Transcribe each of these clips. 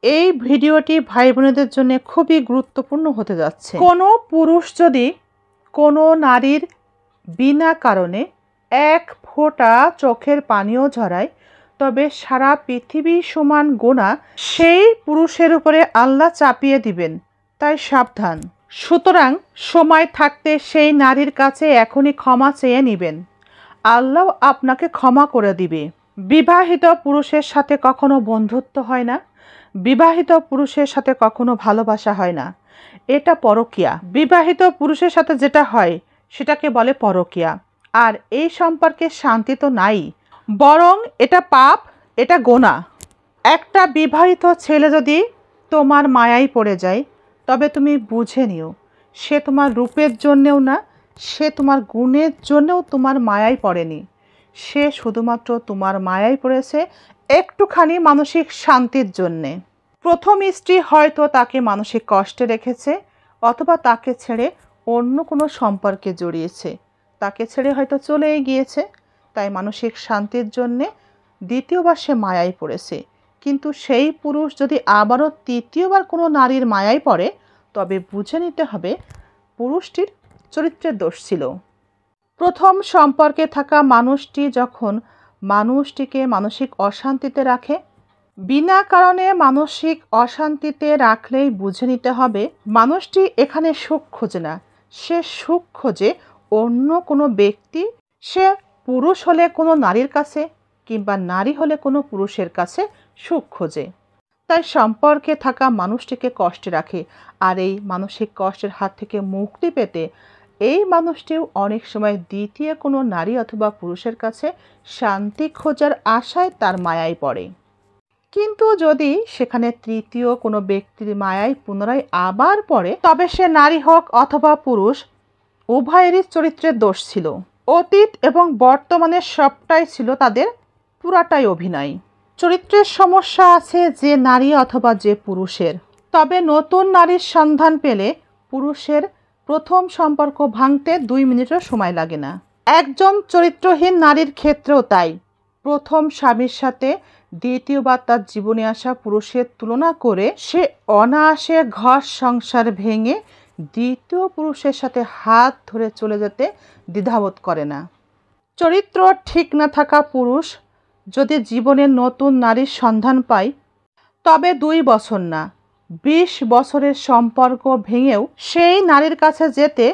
এই ভিডিওটি ভাই বোনেদের জন্য খুবই গুরুত্বপূর্ণ হতে যাচ্ছে। কোনো পুরুষ যদি কোনো নারীর বিনা কারণে এক ফোঁটা চোখের পানিও ঝরায়, তবে সারা পৃথিবী সমান গুনাহ সেই পুরুষের উপরে আল্লাহ চাপিয়ে দিবেন। তাই সাবধান। সুতরাং সময় থাকতে সেই নারীর কাছে এখনই ক্ষমা চেয়ে নেবেন, আল্লাহ আপনাকে ক্ষমা করে দিবে। বিবাহিত পুরুষের সাথে কখনো বন্ধুত্ব হয় না, বিবাহিত পুরুষের সাথে কখনো ভালোবাসা হয় না, এটা পরকীয়া। বিবাহিত পুরুষের সাথে যেটা হয় সেটাকে বলে পরকীয়া। আর এই সম্পর্কে শান্তি তো নাই, বরং এটা পাপ, এটা গোনা। একটা বিবাহিত ছেলে যদি তোমার মায়ায় পড়ে যায়, তবে তুমি বুঝে নিও সে তোমার রূপের জন্যেও না, সে তোমার গুণের জন্যেও তোমার মায়ায় পড়েনি। সে শুধুমাত্র তোমার মায়ায় পড়েছে একটুখানি মানসিক শান্তির জন্যে। প্রথম স্ত্রী হয়তো তাকে মানসিক কষ্টে রেখেছে, অথবা তাকে ছেড়ে অন্য কোনো সম্পর্কে জড়িয়েছে, তাকে ছেড়ে হয়তো চলেই গিয়েছে। তাই মানসিক শান্তির জন্যে দ্বিতীয়বার সে মায়ায় পড়েছে। কিন্তু সেই পুরুষ যদি আবারও তৃতীয়বার কোনো নারীর মায়ায় পড়ে, তবে বুঝে নিতে হবে পুরুষটির চরিত্রের দোষ ছিল। প্রথম সম্পর্কে থাকা মানুষটি যখন মানুষটিকে মানসিক অশান্তিতে রাখে, বিনা কারণে মানসিক অশান্তিতে রাখলেই বুঝে নিতে হবে মানুষটি এখানে সুখ খোঁজে না, সে সুখ খোঁজে অন্য কোনো ব্যক্তি। সে পুরুষ হলে কোনো নারীর কাছে, কিংবা নারী হলে কোনো পুরুষের কাছে সুখ খোঁজে। তাই সম্পর্কে থাকা মানুষটিকে কষ্টে রাখে। আর এই মানসিক কষ্টের হাত থেকে মুক্তি পেতে এই মানুষটিও অনেক সময় দ্বিতীয় কোনো নারী অথবা পুরুষের কাছে শান্তি খোঁজার আশায় তার মায়ায় পড়ে। কিন্তু যদি সেখানে তৃতীয় কোনো ব্যক্তির মায়ায় পুনরায় আবার পড়ে, তবে সে নারী হোক অথবা পুরুষ, উভয়েরই চরিত্রের দোষ ছিল। অতীত এবং বর্তমানে সবটাই ছিল তাদের পুরাটাই অভিনয়। চরিত্রের সমস্যা আছে যে নারী অথবা যে পুরুষের। তবে নতুন নারীর সন্ধান পেলে পুরুষের প্রথম সম্পর্ক ভাঙতে 2 মিনিটও সময় লাগে না। একজন চরিত্রহীন নারীর ক্ষেত্রেও তাই। প্রথম স্বামীর সাথে দ্বিতীয়বার তার জীবনে আসা পুরুষের তুলনা করে সে অনায়াসে ঘর সংসার ভেঙে দ্বিতীয় পুরুষের সাথে হাত ধরে চলে যেতে দ্বিধাবোধ করে না। চরিত্র ঠিক না থাকা পুরুষ যদি জীবনে নতুন নারীর সন্ধান পায়, তবে 2 বছর না 20 বছরের সম্পর্ক ভেঙেও সেই নারীর কাছে যেতে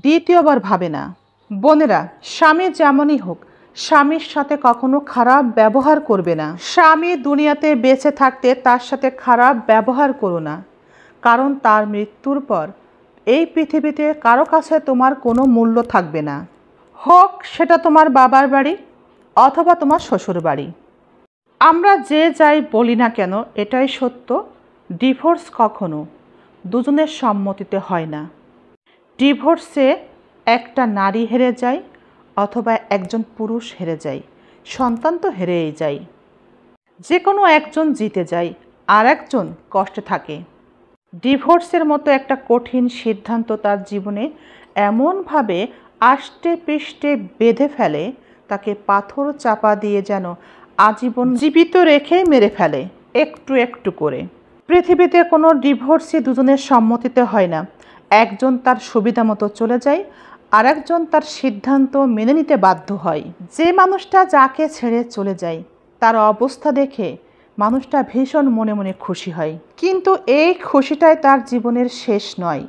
দ্বিতীয়বার ভাবে না। বোনেরা, স্বামী যেমনই হোক, স্বামীর সাথে কখনো খারাপ ব্যবহার করবে না। স্বামী দুনিয়াতে বেঁচে থাকতে তার সাথে খারাপ ব্যবহার করো না, কারণ তার মৃত্যুর পর এই পৃথিবীতে কারো কাছে তোমার কোনো মূল্য থাকবে না, হোক সেটা তোমার বাবার বাড়ি অথবা তোমার শ্বশুর বাড়ি। আমরা যে যাই বলি না কেন, এটাই সত্য, ডিভোর্স কখনো দুজনের সম্মতিতে হয় না। ডিভোর্সে একটা নারী হেরে যায় অথবা একজন পুরুষ হেরে যায়, সন্তান তো হেরেই যায়। যে কোনো একজন জিতে যায় আর একজন কষ্টে থাকে। ডিভোর্সের মতো একটা কঠিন সিদ্ধান্ত তার জীবনে এমনভাবে আষ্টে পৃষ্ঠে বেঁধে ফেলে, তাকে পাথর চাপা দিয়ে যেন আজীবন জীবিত রেখে মেরে ফেলে একটু একটু করে। পৃথিবীতে কোনো ডিভোর্সই দুজনের সম্মতিতে হয় না। একজন তার সুবিধা মতো চলে যায়, আর একজন তার সিদ্ধান্ত মেনে নিতে বাধ্য হয়। যে মানুষটা যাকে ছেড়ে চলে যায়, তার অবস্থা দেখে মানুষটা ভীষণ মনে মনে খুশি হয়। কিন্তু এই খুশিটাই তার জীবনের শেষ নয়।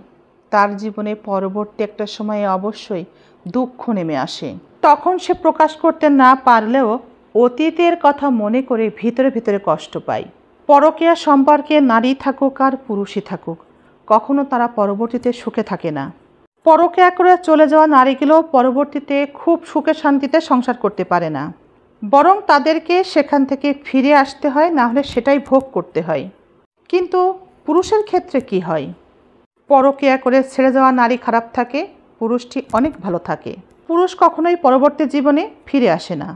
তার জীবনে পরবর্তী একটা সময়ে অবশ্যই দুঃখ নেমে আসে। তখন সে প্রকাশ করতে না পারলেও অতীতের কথা মনে করে ভিতরে ভিতরে কষ্ট পায়। পরকীয়া সম্পর্কে নারী থাকুক আর পুরুষই থাকুক, কখনো তারা পরবর্তীতে সুখে থাকে না। পরকীয়া করে চলে যাওয়া নারীগুলো পরবর্তীতে খুব সুখে শান্তিতে সংসার করতে পারে না, বরং তাদেরকে সেখান থেকে ফিরে আসতে হয়, না হলে সেটাই ভোগ করতে হয়। কিন্তু পুরুষের ক্ষেত্রে কি হয়? পরকীয়া করে ছেড়ে যাওয়া নারী খারাপ থাকে, পুরুষটি অনেক ভালো থাকে। পুরুষ কখনোই পরবর্তী জীবনে ফিরে আসে না।